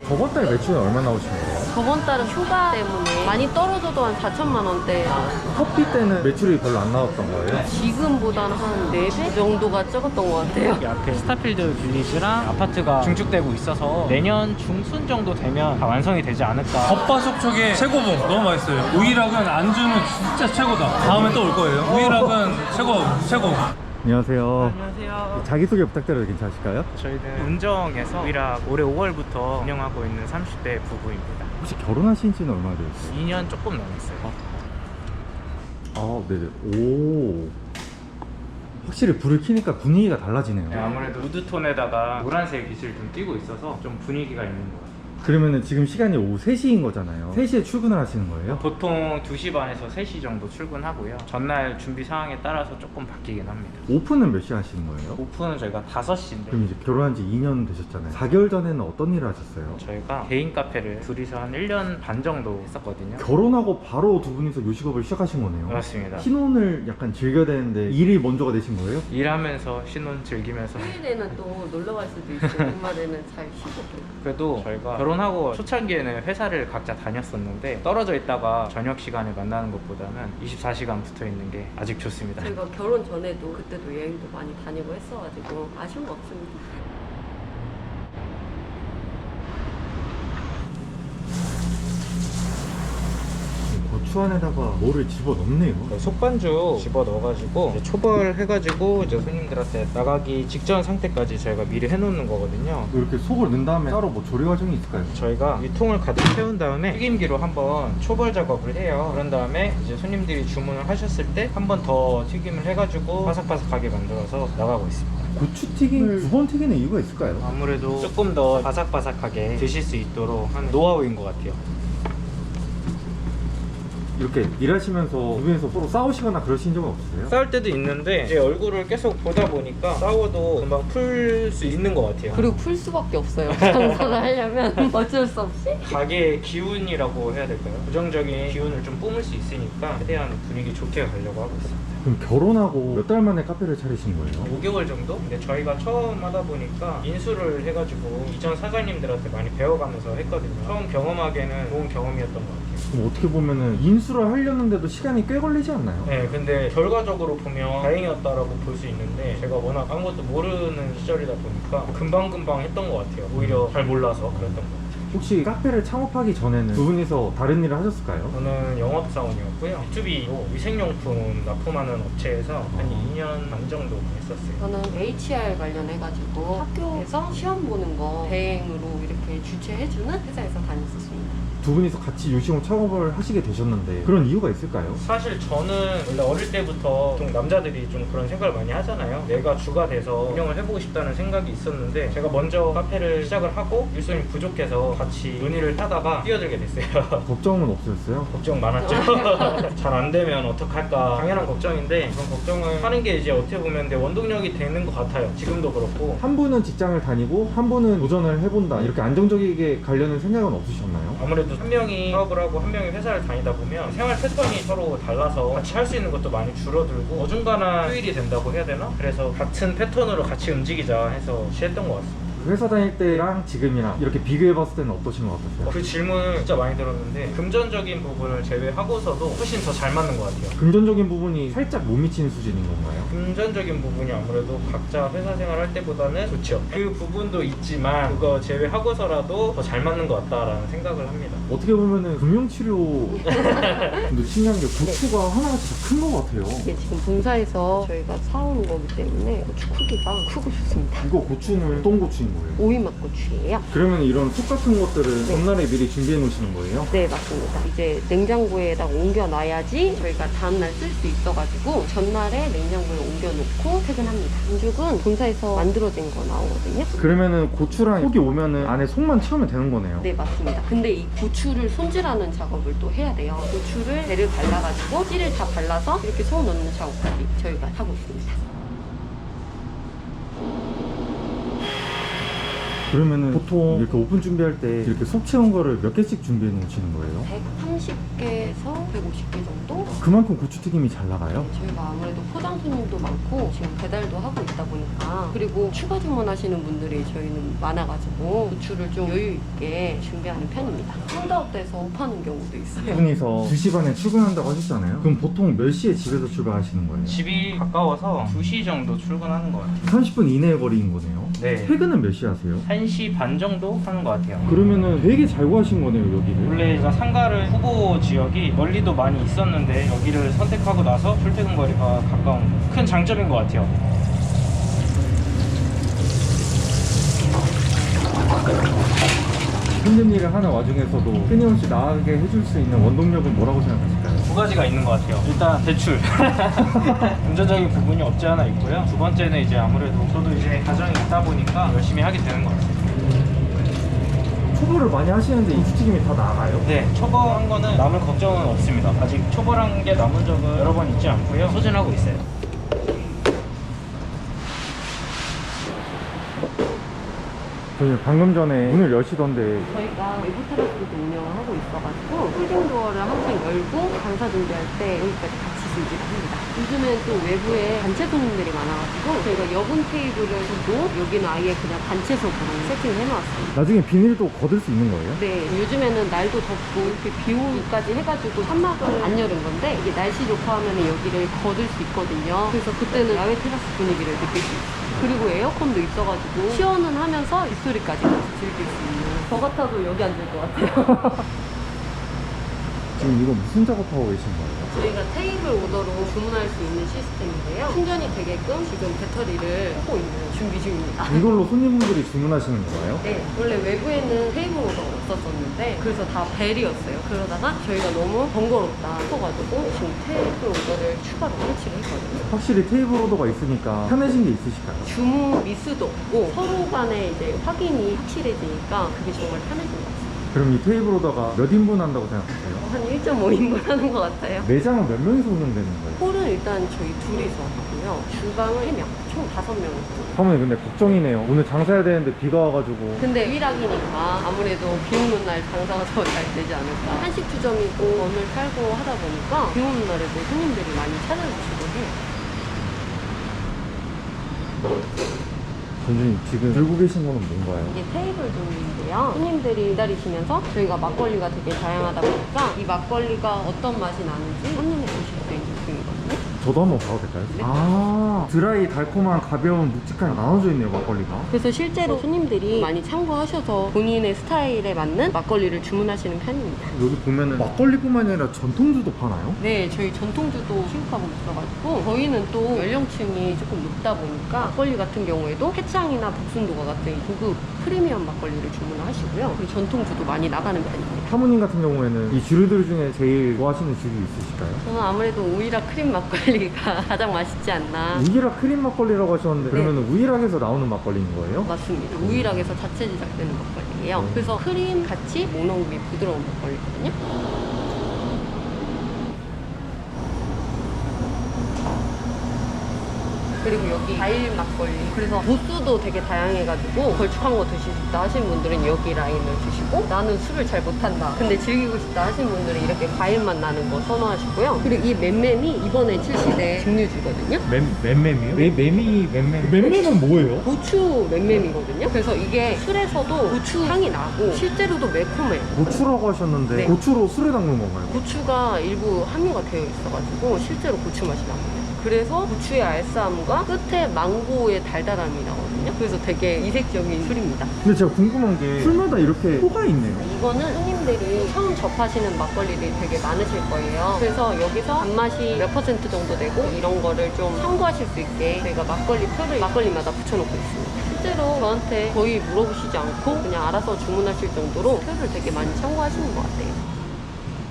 저번 달 매출은 얼마 나오신 거예요? 저번 달은 휴가 때문에 많이 떨어져도 한 4천만 원대. 커피 때는 매출이 별로 안 나왔던 거예요? 지금보다는 한 4배 정도가 적었던 것 같아요. 이 앞에 스타필드 빌리지랑 아파트가 중축되고 있어서 내년 중순 정도 되면 다 완성이 되지 않을까. 겉바속촉의 최고봉 너무 맛있어요. 우이락은 안주는 진짜 최고다. 다음에 또 올 거예요. 우이락은 최고. 안녕하세요. 안녕하세요. 자기소개 부탁드려도 괜찮으실까요? 저희는 운정에서 우이락 올해 5월부터 운영하고 있는 30대 부부입니다. 혹시 결혼하신 지는 얼마나 되셨어요? 2년 조금 넘었어요. 아, 네네. 오. 확실히 불을 켜니까 분위기가 달라지네요. 네, 아무래도 우드톤에다가 노란색 빛을 좀 띄고 있어서 좀 분위기가 있는 것 같아요. 그러면은 지금 시간이 오후 3시인 거잖아요. 3시에 출근을 하시는 거예요? 보통 2시 반에서 3시 정도 출근하고요. 전날 준비 상황에 따라서 조금 바뀌긴 합니다. 오픈은 몇 시에 하시는 거예요? 오픈은 저희가 5시인데 그럼 이제 결혼한 지 2년 되셨잖아요. 4개월 전에는 어떤 일을 하셨어요? 저희가 개인 카페를 둘이서 한 1년 반 정도 했었거든요. 결혼하고 바로 두 분이서 요식업을 시작하신 거네요. 맞습니다. 신혼을 약간 즐겨야 되는데 일이 먼저가 되신 거예요? 일하면서 신혼 즐기면서 휴일에는 또 놀러 갈 수도 있고 주말에는 잘 쉬고. 그래도 저희가 결혼하고 초창기에는 회사를 각자 다녔었는데 떨어져 있다가 저녁 시간에 만나는 것보다는 24시간 붙어 있는 게 아직 좋습니다. 저희가 결혼 전에도 그때도 여행도 많이 다니고 했어가지고 아쉬운 거 없습니다. 고추 안에다가 뭐를 집어넣네요. 속반죽 집어 넣어가지고 이제 초벌해가지고 이제 손님들한테 나가기 직전 상태까지 저희가 미리 해놓는 거거든요. 이렇게 속을 넣은 다음에 따로 뭐 조리 과정이 있을까요? 저희가 이 통을 가득 채운 다음에 튀김기로 한번 초벌 작업을 해요. 그런 다음에 이제 손님들이 주문을 하셨을 때 한 번 더 튀김을 해가지고 바삭바삭하게 만들어서 나가고 있습니다. 고추튀김을 두 번 튀기는 이유가 있을까요? 아무래도 조금 더 바삭바삭하게 드실 수 있도록 하는 노하우인 것 같아요. 이렇게 일하시면서 주변에서 서로 싸우시거나 그러신 적은 없으세요? 싸울 때도 있는데 제 얼굴을 계속 보다 보니까 싸워도 금방 풀 수 있는 것 같아요. 그리고 풀 수밖에 없어요. 장사를 하려면 어쩔 수 없이. 가게의 기운이라고 해야 될까요? 부정적인 기운을 좀 뿜을 수 있으니까 최대한 분위기 좋게 가려고 하고 있습니다. 그럼 결혼하고 몇 달 만에 카페를 차리신 거예요? 5개월 정도? 근데 저희가 처음 하다 보니까 인수를 해가지고 이전 사장님들한테 많이 배워가면서 했거든요. 처음 경험하기에는 좋은 경험이었던 것 같아요. 그럼 어떻게 보면은 인수를 하려는데도 시간이 꽤 걸리지 않나요? 네, 근데 결과적으로 보면 다행이었다라고 볼 수 있는데 제가 워낙 아무것도 모르는 시절이다 보니까 금방금방 했던 것 같아요. 오히려 잘 몰라서 그랬던 것 같아요. 혹시 카페를 창업하기 전에는 두 분이서 다른 일을 하셨을까요? 저는 영업사원이었고요. B2B로 위생용품 납품하는 업체에서 한 2년 반 정도 했었어요. 저는 HR 관련해가지고 학교에서 시험 보는 거 대행으로 이렇게 주최해주는 회사에서 다녔었습니다. 두 분이서 같이 요식업 창업을 하시게 되셨는데 그런 이유가 있을까요? 사실 저는 원래 어릴 때부터 좀 남자들이 좀 그런 생각을 많이 하잖아요. 내가 주가 돼서 운영을 해보고 싶다는 생각이 있었는데 제가 먼저 카페를 시작을 하고 일손이 부족해서 같이 논의를 하다가 뛰어들게 됐어요. 걱정은 없으셨어요? 걱정 많았죠. 잘 안 되면 어떡할까 당연한 걱정인데 그런 걱정을 하는 게 이제 어떻게 보면 내 원동력이 되는 것 같아요. 지금도 그렇고. 한 분은 직장을 다니고 한 분은 도전을 해본다 이렇게 안정적이게 가려는 생각은 없으셨나요? 아무래도 한 명이 사업을 하고 한 명이 회사를 다니다 보면 생활 패턴이 서로 달라서 같이 할 수 있는 것도 많이 줄어들고 어중간한 효율이 된다고 해야 되나? 그래서 같은 패턴으로 같이 움직이자 해서 시했던 것 같습니다. 그 회사 다닐 때랑 지금이랑 이렇게 비교해봤을 때는 어떠신 것 같으세요? 그 질문 진짜 많이 들었는데 금전적인 부분을 제외하고서도 훨씬 더 잘 맞는 것 같아요. 금전적인 부분이 살짝 못 미치는 수준인 건가요? 금전적인 부분이 아무래도 각자 회사 생활할 때보다는 좋죠. 그 부분도 있지만 그거 제외하고서라도 더 잘 맞는 것 같다라는 생각을 합니다. 어떻게 보면은 금융치료 근데 신기한 게 고추가 하나가 진짜 큰 것 같아요. 이게 지금 본사에서 저희가 사오는 거기 때문에 고추 크기가 크고 좋습니다. 이거 고추는 어떤 고추인 거예요? 오이맛 고추예요. 그러면 이런 속 같은 것들은 전날에 미리 준비해 놓으시는 거예요? 네, 맞습니다. 이제 냉장고에다가 옮겨놔야지 저희가 다음날 쓸 수 있어가지고 전날에 냉장고에 옮겨놓고 퇴근합니다. 반죽은 본사에서 만들어진 거 나오거든요. 그러면은 고추랑 속이 오면은 안에 속만 채우면 되는 거네요? 네, 맞습니다. 근데 이 고추를 손질하는 작업을 또 해야 돼요. 고추를 배를 발라가지고 찌를 다 발라서 이렇게 소 넣는 작업까지 저희가 하고 있습니다. 그러면은 보통 이렇게 오픈 준비할 때 이렇게 속 채운 거를 몇 개씩 준비해 놓으시는 거예요? 130개에서 150개 정도? 그만큼 고추튀김이 잘 나가요? 저희가 아무래도 포장 손님도 많고 지금 배달도 하고 있다 보니까, 그리고 추가 주문하시는 분들이 저희는 많아가지고 고추를 좀 여유 있게 준비하는 편입니다. 홀드아웃돼서 못 파는 경우도 있어요. 분이서 2시 반에 출근한다고 하셨잖아요. 그럼 보통 몇 시에 집에서 출발하시는 거예요? 집이 가까워서 2시 정도 출근하는 것 같아요. 30분 이내의 거리인 거네요. 네. 퇴근은 몇 시에 하세요? 1시 반 정도 하는 것 같아요. 그러면은 되게 잘 구하신 거네요, 여기를. 원래 제가 상가를 후보 지역이 멀리도 많이 있었는데 여기를 선택하고 나서 출퇴근 거리가 가까운 큰 장점인 것 같아요. 힘든 일을 하는 와중에서도 끊임없이 나가게 해줄 수 있는 원동력은 뭐라고 생각하실까요? 두 가지가 있는 것 같아요. 일단 대출. 금전적인 부분이 없지 않아 있고요. 두 번째는 이제 아무래도 저도 이제 가정이 있다 보니까 열심히 하게 되는 것 같아요. 초보를 많이 하시는데 이 튀김이 다 나가요? 네, 초벌한 거는 남을 걱정은 없습니다. 아직 초벌한 게 남은 적은 여러 번 있지 않고요. 소진하고 있어요. 저희 방금 전에 문을 여시던데 저희가 외부 테라스도 운영을 하고 있어가지고 홀딩도어를 항상 열고 장사 준비할 때 여기까지 같이 준비를 합니다. 요즘엔 또 외부에 단체 손님들이 많아가지고 저희가 여분 테이블을 두고 여기는 아예 그냥 단체석으로 세팅을 해놨어요. 나중에 비닐도 거둘 수 있는 거예요? 네, 요즘에는 날도 덥고 이렇게 비 오기까지 해가지고 천막을 안 여는 건데, 이게 날씨 좋고 하면 여기를 거둘 수 있거든요. 그래서 그때는 야외 테라스 분위기를 느낄 수 있어요. 그리고 에어컨도 있어가지고 시원은 하면서 빗소리까지 같이 즐길 수 있는. 저 같아도 여기 앉을 것 같아요. 지금 이거 무슨 작업하고 계신 거예요? 저희가 테이블 오더로 주문할 수 있는 시스템인데요. 충전이 되게끔 지금 배터리를 하고 있는 준비 중입니다. 이걸로 손님분들이 주문하시는 거예요? 네, 원래 외부에는 테이블 오더가 없었었는데 그래서 다 벨이었어요. 그러다가 저희가 너무 번거롭다 싶어가지고 지금 테이블 오더를 추가로 설치를 했거든요. 확실히 테이블 오더가 있으니까 편해진 게 있으실까요? 주문 미스도 없고 서로 간에 이제 확인이 확실해지니까 그게 정말 편해진 것 같아요. 그럼 이 테이블 오더가 몇 인분 한다고 생각하세요? 한 1.5인분 하는 것 같아요. 매장은 몇 명이서 운영되는 거예요? 홀은 일단 저희 둘이서 하고요. 주방은 3명, 총 5명이서. 사모님 근데 걱정이네요. 오늘 장사해야 되는데 비가 와가지고. 근데 일학이니까 아무래도 비 오는 날 장사가 더 잘 되지 않을까. 한식주점이고 원을 팔고 하다 보니까 비 오는 날에도 손님들이 많이 찾아주시고 해요. 전주님 지금 들고 계신 거는 뭔가요? 이게 테이블 종류인데요. 손님들이 기다리시면서 저희가 막걸리가 되게 다양하다 보니까 이 막걸리가 어떤 맛이 나는지 손님이 보실 수 있는 중이거든요. 저도 한번 봐도 될까요? 네. 아, 드라이, 달콤한, 가벼운, 묵직한 나눠져 있네요, 막걸리가. 그래서 실제로 손님들이 많이 참고하셔서 본인의 스타일에 맞는 막걸리를 주문하시는 편입니다. 여기 보면은 막걸리뿐만 아니라 전통주도 파나요? 네, 저희 전통주도 수입하고 있어가지고 저희는 또 연령층이 조금 높다 보니까 막걸리 같은 경우에도 해창이나 복순도가 같은 고급 프리미엄 막걸리를 주문하시고요. 그리고 전통주도 많이 나가는 편입니다. 사모님 같은 경우에는 이 주류들 중에 제일 좋아하시는 주류 있으실까요? 저는 아무래도 우이라 크림 막걸리가 가장 맛있지 않나. 우이락 크림 막걸리라고 하셨는데 네. 그러면 우이락에서 나오는 막걸리인 거예요? 맞습니다. 우이락에서 자체 제작되는 막걸리예요. 그래서 크림 같이 목넘김이 부드러운 막걸리거든요. 그리고 여기 과일 막걸리. 그래서 도수도 되게 다양해가지고 걸쭉한 거 드시고 싶다 하신 분들은 여기 라인을 드시고, 나는 술을 잘 못한다 근데 즐기고 싶다 하신 분들은 이렇게 과일맛 나는 거 선호하시고요. 그리고 이 맴맴이 이번에 출시된 증류주거든요. 맴맴이요? 맴맴은 뭐예요? 고추 맴맴이거든요. 그래서 이게 술에서도 고추 향이 나고 실제로도 매콤해요. 고추라고 하셨는데 네. 고추로 술에 담근 건가요? 고추가 일부 함유가 되어 있어가지고 실제로 고추 맛이 납니다. 그래서 고추의 알싸함과 끝에 망고의 달달함이 나거든요. 그래서 되게 이색적인 술입니다. 근데 제가 궁금한 게 술마다 이렇게 호가 있네요. 이거는 손님들이 처음 접하시는 막걸리들이 되게 많으실 거예요. 그래서 여기서 단맛이 몇 % 정도 되고 이런 거를 좀 참고하실 수 있게 저희가 막걸리 표를 막걸리마다 붙여놓고 있습니다. 실제로 저한테 거의 물어보시지 않고 그냥 알아서 주문하실 정도로 표를 되게 많이 참고하시는 것 같아요.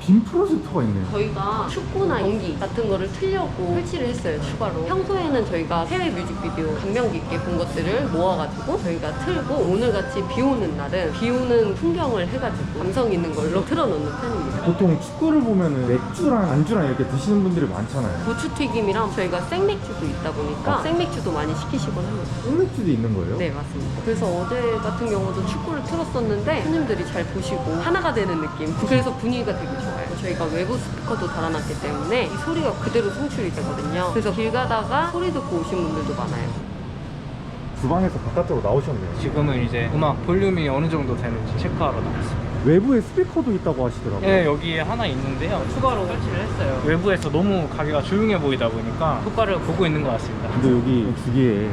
빔 프로젝터가 있네요. 저희가 축구나 경기 같은 거를 틀려고 설치를 했어요, 추가로. 평소에는 저희가 해외 뮤직비디오 감명 깊게 본 것들을 모아가지고 저희가 틀고, 오늘같이 비 오는 날은 비 오는 풍경을 해가지고 감성 있는 걸로 틀어놓는 편입니다. 보통 축구를 보면은 맥주랑 안주랑 이렇게 드시는 분들이 많잖아요. 고추튀김이랑 저희가 생맥주도 있다 보니까 생맥주도 많이 시키시곤 합니다. 흑맥주도 있는 거예요? 네, 맞습니다. 그래서 어제 같은 경우도 축구를 틀었었는데 손님들이 잘 보시고 하나가 되는 느낌. 그래서 분위기가 되게 좋아요. 저희가 외부 스피커도 달아놨기 때문에 이 소리가 그대로 송출이 되거든요. 그래서 길 가다가 소리 듣고 오신 분들도 많아요. 주방에서 바깥으로 나오셨네요. 지금은 이제 음악 볼륨이 어느 정도 되는지 체크하러 나왔습니다. 외부에 스피커도 있다고 하시더라고요. 네, 여기에 하나 있는데요. 추가로 설치를 했어요. 외부에서 너무 가게가 조용해 보이다 보니까 효과를 보고 있는 것 같습니다. 근데 여기 주위에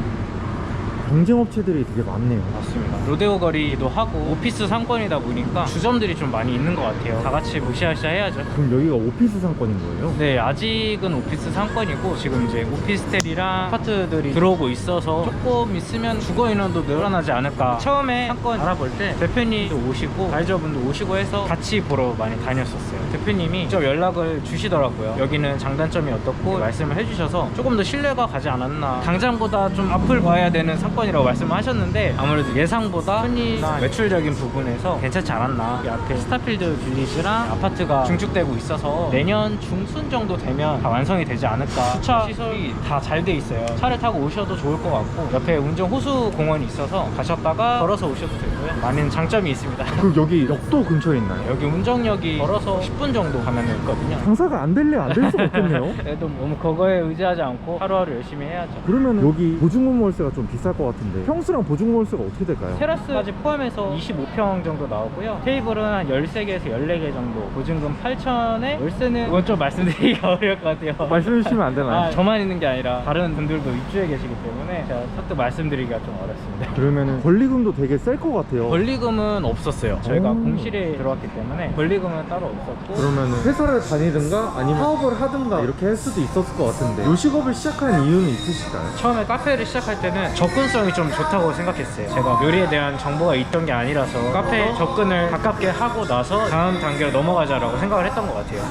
경쟁업체들이 되게 많네요. 맞습니다. 로데오 거리도 하고 오피스 상권이다 보니까 주점들이 좀 많이 있는 것 같아요. 다 같이 무시하시자 해야죠. 그럼 여기가 오피스 상권인 거예요? 네, 아직은 오피스 상권이고 지금 이제 오피스텔이랑 아파트들이 들어오고 있어서 조금 있으면 주거 인원도 늘어나지 않을까. 처음에 상권 알아볼 때 대표님도 오시고 가이저분도 오시고 해서 같이 보러 많이 다녔었어요. 대표님이 직접 연락을 주시더라고요. 여기는 장단점이 어떻고 말씀을 해주셔서 조금 더 신뢰가 가지 않았나. 당장보다 좀 앞을 봐야 되는 상권이라고 말씀을 하셨는데 아무래도 예상보다 손님이나 매출적인 부분에서 괜찮지 않았나. 이 앞에 스타필드 빌리지랑 아파트가 중축되고 있어서 내년 중순 정도 되면 다 완성이 되지 않을까. 주차 시설이 다 잘 돼 있어요. 차를 타고 오셔도 좋을 것 같고 옆에 운정 호수 공원이 있어서 가셨다가 걸어서 오셔도 되고요. 많은 장점이 있습니다. 그리고 여기 역도 근처에 있나요? 여기 운정역이 걸어서 10분 정도 가면 있거든요. 장사가 안 될래 안 될 수가 없겠네요. 그래도 너무 그거에 의지하지 않고 하루하루 열심히 해야죠. 그러면 여기 보증금 월세가 좀 비쌀 것 같은데 평수랑 보증금 월세가 어떻게 될까요? 테라스까지 포함해서 25평 정도 나오고요. 테이블은 한 13개에서 14개 정도. 보증금 8,000에 월세는 이건 좀 말씀드리기가 어려울 것 같아요. 말씀해 주시면 안 되나요? 저만 있는 게 아니라 다른 분들도 입주해 계시기 때문에 제가 선뜻 말씀드리기가 좀 어렵습니다. 그러면은 권리금도 되게 셀 것 같아요. 권리금은 없었어요. 저희가 오. 공실에 들어왔기 때문에 권리금은 따로 없었고. 그러면은 회사를 다니든가 아니면 사업을 하든가 이렇게 할 수도 있었을 것 같은데 요식업을 시작한 이유는 있으실까요? 처음에 카페를 시작할 때는 접근성이 좀 좋다고 생각했어요. 제가 요리에 대한 정보가 있던 게 아니라서 카페 접근을 가깝게 하고 나서 다음 단계로 넘어가자라고 생각을 했던 것 같아요.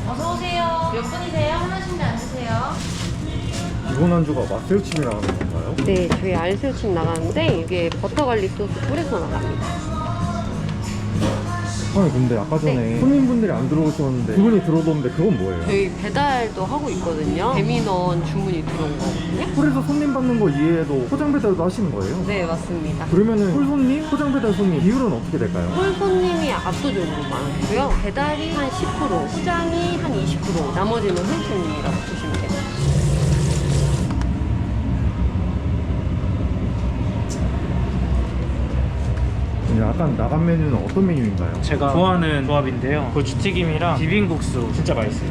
어서오세요. 몇 분이세요? 하나씩 앉으세요. 기본 안주가 맛새우침이 나가는 건가요? 네, 저희 알새우침 나가는데 이게 버터 갈릭 소스 뿌려서 나갑니다. 아니 근데 아까 전에 손님분들이 안 들어오셨는데 두 분이 들어오던데 그건 뭐예요? 저희 배달도 하고 있거든요. 배민원 주문이 들어온 거거든요. 홀에서 손님 받는 거 이외에도 포장 배달도 하시는 거예요? 네, 맞습니다. 그러면은 홀 손님, 포장 배달 손님 비율은 어떻게 될까요? 홀 손님이 압도적으로 많고요. 배달이 한 10%, 포장이 한 20%, 나머지는 홀 손님이라고 보시면 돼요. 약간 나간 메뉴는 어떤 메뉴인가요? 제가 좋아하는 조합인데요. 고추튀김이랑 비빔국수 진짜 맛있어요.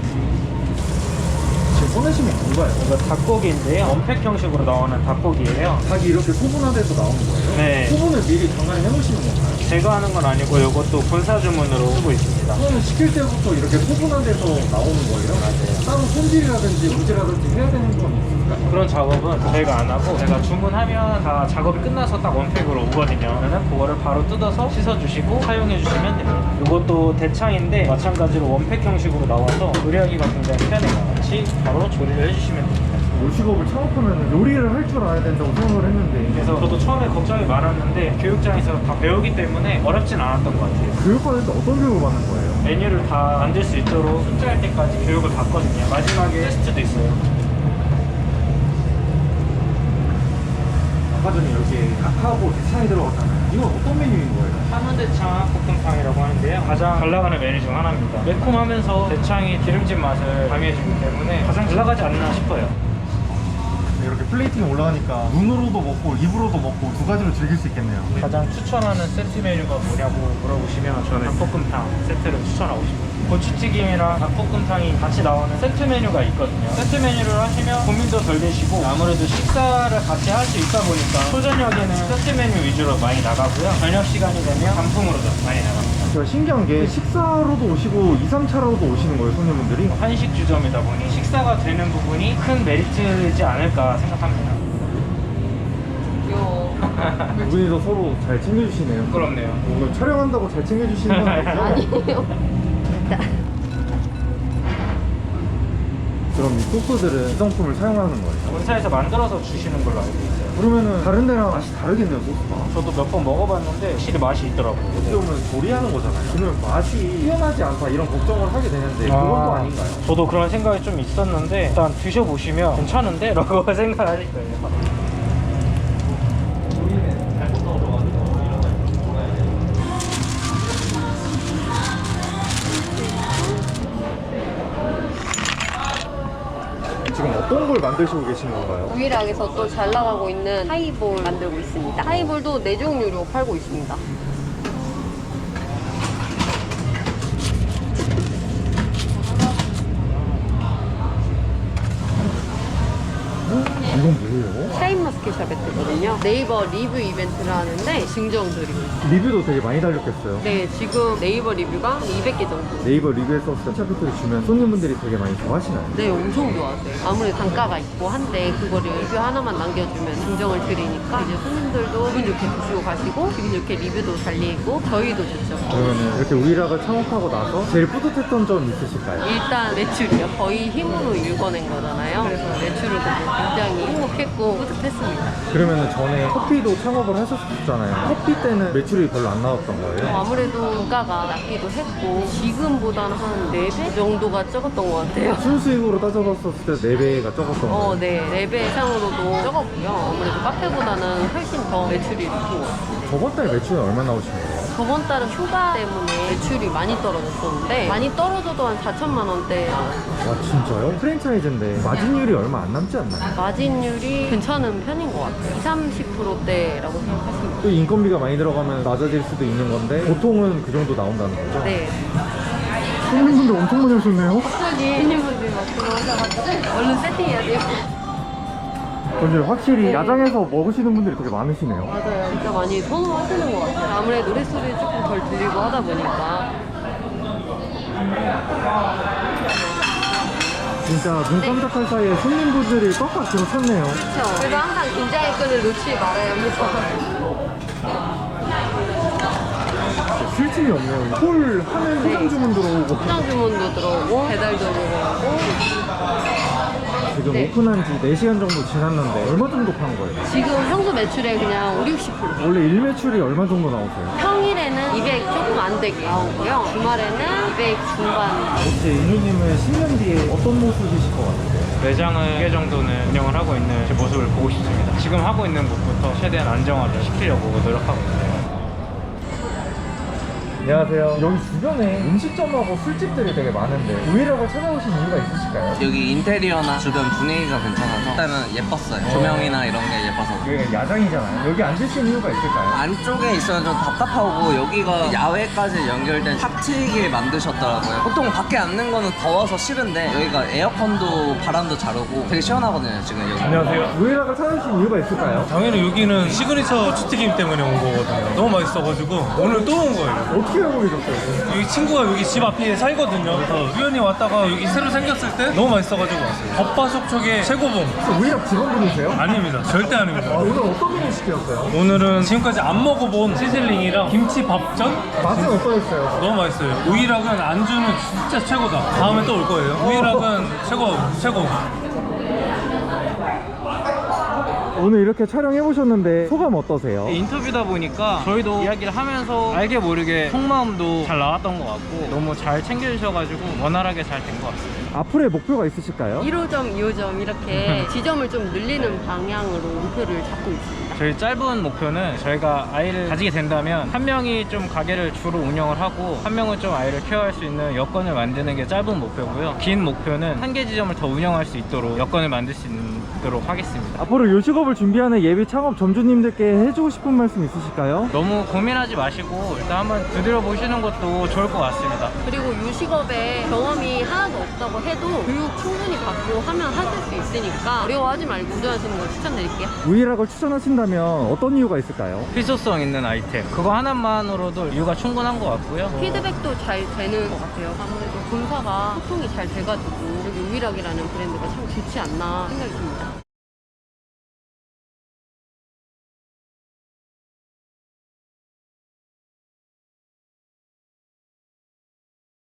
지금 꺼내시면 뭔가요? 이거 닭고기인데요. 원팩 형식으로 나오는 닭고기예요. 닭이 이렇게 소분화돼서 나오는 거예요? 네. 소분을 미리 장난해 놓으시는 건가요? 제가 하는 건 아니고 이것도 본사 주문으로 쓰고 있습니다. 처음 시킬 때부터 이렇게 소분화돼서 나오는 거예요? 맞아요. 따로 손질이라든지 문질이라든지 해야 되는 건 있을까요? 그런 작업은 저희가 안 하고 제가 주문하면 다 작업이 끝나서 딱 원팩으로 오거든요. 그러면 그거를 바로 뜯어서 씻어주시고 사용해주시면 됩니다. 이것도 대창인데 마찬가지로 원팩 형식으로 나와서 요리하기가 굉장히 편해요. 같이 바로 조리를 해주시면 됩니다. 요식업을 창업하면 요리를 할 줄 알아야 된다고 생각을 했는데 그래서 저도 처음에 걱정이 많았는데 교육장에서 다 배우기 때문에 어렵진 않았던 것 같아요. 교육받을 때 어떤 교육을 받는 거예요? 메뉴를 다 만들 수 있도록 숙제할 때까지 교육을 받거든요. 마지막에 테스트도 있어요. 아까 전에 여기 닭하고 대창이 들어갔잖아요. 이건 어떤 메뉴인 거예요? 한우대창 볶음탕이라고 하는데요. 가장 잘 나가는 메뉴 중 하나입니다. 매콤하면서 대창이 기름진 맛을 가미해주기 때문에 가장 잘 나가지 않나 싶어요. 이렇게 플레이팅이 올라가니까 눈으로도 먹고 입으로도 먹고 두 가지로 즐길 수 있겠네요. 가장 추천하는 세트 메뉴가 뭐냐고 물어보시면 저는 닭볶음탕 세트를 추천하고 싶어요. 고추튀김이랑 닭볶음탕이 같이 나오는 세트 메뉴가 있거든요. 세트 메뉴를 하시면 고민도 덜 되시고 아무래도 식사를 같이 할 수 있다 보니까 초저녁에는 세트 메뉴 위주로 많이 나가고요. 저녁 시간이 되면 단품으로도 많이 나갑니다. 제가 신기한 게 식사로도 오시고 2, 3차로도 오시는 거예요, 손님분들이. 한식 주점이다 보니 식사가 되는 부분이 큰 메리트이지 않을까 생각합니다. 귀여워. 두 분이서 서로 잘 챙겨주시네요. 부끄럽네요. 오늘 촬영한다고 잘 챙겨주시는 건 아니죠? 아니에요. 그럼 이 소스들은 기성품을 사용하는 거예요? 본사에서 만들어서 주시는 걸로 알고 있어요. 그러면은 다른 데랑 맛이 다르겠네요, 소스가. 저도 몇 번 먹어봤는데 확실히 맛이 있더라고요. 어떻게 보면 조리하는 거잖아요. 그러면 맛이 뛰어나지 않다 이런 걱정을 하게 되는데 그건 또 아닌가요? 저도 그런 생각이 좀 있었는데 일단 드셔보시면 괜찮은데? 라고 생각하실 거예요. 지금 어떤 걸 만드시고 계신 건가요? 우일학에서 또 잘 나가고 있는 하이볼 만들고 있습니다. 하이볼도 4종류로 팔고 있습니다. 이건 뭐예요? 샤인머스켓 샤베트거든요. 네이버 리뷰 이벤트를 하는데 증정 드리고 있어요. 리뷰도 되게 많이 달렸겠어요. 네, 지금 네이버 리뷰가 200개 정도. 네이버 리뷰에서 샤베트를 주면 손님분들이 되게 많이 좋아하시나요? 네, 엄청 좋아하세요. 아무래도 단가가 있고 한데 그거를 리뷰 하나만 남겨주면 증정을 드리니까 이제 손님들도 기분 좋게 드시고 가시고 기분 좋게 리뷰도 달리고 저희도 좋죠. 그러면은 이렇게 우일학을 창업하고 나서 제일 뿌듯했던 점 있으실까요? 일단 매출이요. 거의 힘으로 읽어낸 거잖아요. 그래서 매출을 보고 굉장히 행복했고 뿌듯했습니다. 그러면은 전에 커피도 창업을 하셨었잖아요. 커피 때는 매출이 별로 안 나왔던 거예요? 아무래도 물가가 낮기도 했고 지금보다는 한 4배 정도가 적었던 것 같아요. 순수익으로 따져봤을 때 4배가 적었던 거예요? 네. 4배 이상으로도 적었고요. 아무래도 카페보다는 훨씬 더 매출이 높은 것 같아요. 저번 달 매출은 얼마 나오신 거예요? 저번 달은 휴가 때문에 매출이 많이 떨어졌었는데 많이 떨어져도 한 4천만 원대 나왔어요. 와 진짜요? 프랜차이즈인데 마진율이 얼마 안 남지 않나요? 마진율이 괜찮은 편인 것 같아요. 20, 30%대라고 생각하시면 또 인건비가 많이 들어가면 낮아질 수도 있는 건데 보통은 그 정도 나온다는 거죠? 네. 손님분들 엄청 많이 오셨네요? 갑자기 손님분들이 막 들어오셔가지고 얼른 세팅해야 돼요. 근데 확실히 야장에서 먹으시는 분들이 되게 많으시네요. 맞아요. 진짜 많이 선호하시는 것 같아요. 아무래도 노랫소리 조금 덜 들리고 하다 보니까. 진짜 눈 깜짝할 사이에 손님분들이 꽉꽉 들어찼네요. 그렇죠. 그래서 항상 긴장의 끈을 놓지 말아야 합니다. 쉴 틈이 없네요. 홀 하면 포장 주문 들어오고. 포장 주문도 들어오고 배달도 들어오고. 지금 네. 오픈한 지 4시간 정도 지났는데 얼마 정도 파는 거예요? 지금 평소 매출의 그냥 5, 60%. 원래 일매출이 얼마 정도 나오세요? 평일에는 200 조금 안 되게 나오고요. 주말에는 200 중반. 혹시 인우님은 10년 뒤에 어떤 모습이실 것 같아요? 매장을 2개 정도는 운영을 하고 있는 제 모습을 보고 싶습니다. 지금 하고 있는 곳부터 최대한 안정화를 시키려고 노력하고 있어요. 안녕하세요. 여기 주변에 음식점하고 술집들이 되게 많은데 우일학을 찾아오신 이유가 있으실까요? 여기 인테리어나 주변 분위기가 괜찮아서 일단은 예뻤어요. 조명이나 이런 게 예뻐서. 여기가 야장이잖아요. 여기 앉으신 이유가 있을까요? 안쪽에 있으면 좀 답답하고 여기가 야외까지 연결된 탁 트이게 만드셨더라고요. 보통 밖에 앉는 거는 더워서 싫은데 여기가 에어컨도 바람도 잘 오고 되게 시원하거든요 지금 여기. 안녕하세요. 우일학을 찾아오신 이유가 있을까요? 당연히 여기는 시그니처 고추튀김 때문에 온 거거든요. 너무 맛있어가지고 오늘 또 온 거예요. 어떻게 알고 계셨어요? 여기 친구가 여기 집 앞에 살거든요. 그래서 우연히 왔다가 여기 새로 생겼을 때 너무 맛있어가지고 왔어요. 겉바속촉의 최고봉. 혹시 우일학 직원분이세요? 아닙니다. 절대 아닙니다. 오늘 어떤 메뉴 시키셨어요? 오늘은 지금까지 안 먹어본 시즐링이랑 김치 밥전? 맛은 어떠셨어요? 너무 맛있어요. 우일학은 안주는 진짜 최고다. 다음에 또 올 거예요. 우일학은 최고. 오늘 이렇게 촬영해보셨는데 소감 어떠세요? 인터뷰다 보니까 저희도 이야기를 하면서 알게 모르게 속마음도 잘 나왔던 것 같고 너무 잘 챙겨주셔가지고 원활하게 잘 된 것 같습니다. 앞으로의 목표가 있으실까요? 1호점, 2호점 이렇게 지점을 좀 늘리는 방향으로 목표를 잡고 있습니다. 저희 짧은 목표는 저희가 아이를 가지게 된다면 한 명이 좀 가게를 주로 운영을 하고 한 명은 좀 아이를 케어할 수 있는 여건을 만드는 게 짧은 목표고요. 긴 목표는 한 개 지점을 더 운영할 수 있도록 여건을 만들 수 있도록 하겠습니다. 앞으로 요식업을 준비하는 예비 창업 점주님들께 해주고 싶은 말씀 있으실까요? 너무 고민하지 마시고 일단 한번 두드려 보시는 것도 좋을 것 같습니다. 그리고 요식업에 경험이 하나도 없다고 해도 교육 충분히 받고 하면 하실 수 있으니까 어려워하지 말고 도전하시는 걸 추천드릴게요. 우일학을 추천하신다면 어떤 이유가 있을까요? 필소성 있는 아이템 그거 하나만으로도 이유가 충분한 것 같고요. 피드백도 잘 되는 것 같아요. 아무래도 본사가 소통이 잘 돼가지고 여기 우일학이라는 브랜드가 참 좋지 않나 생각이 듭니다.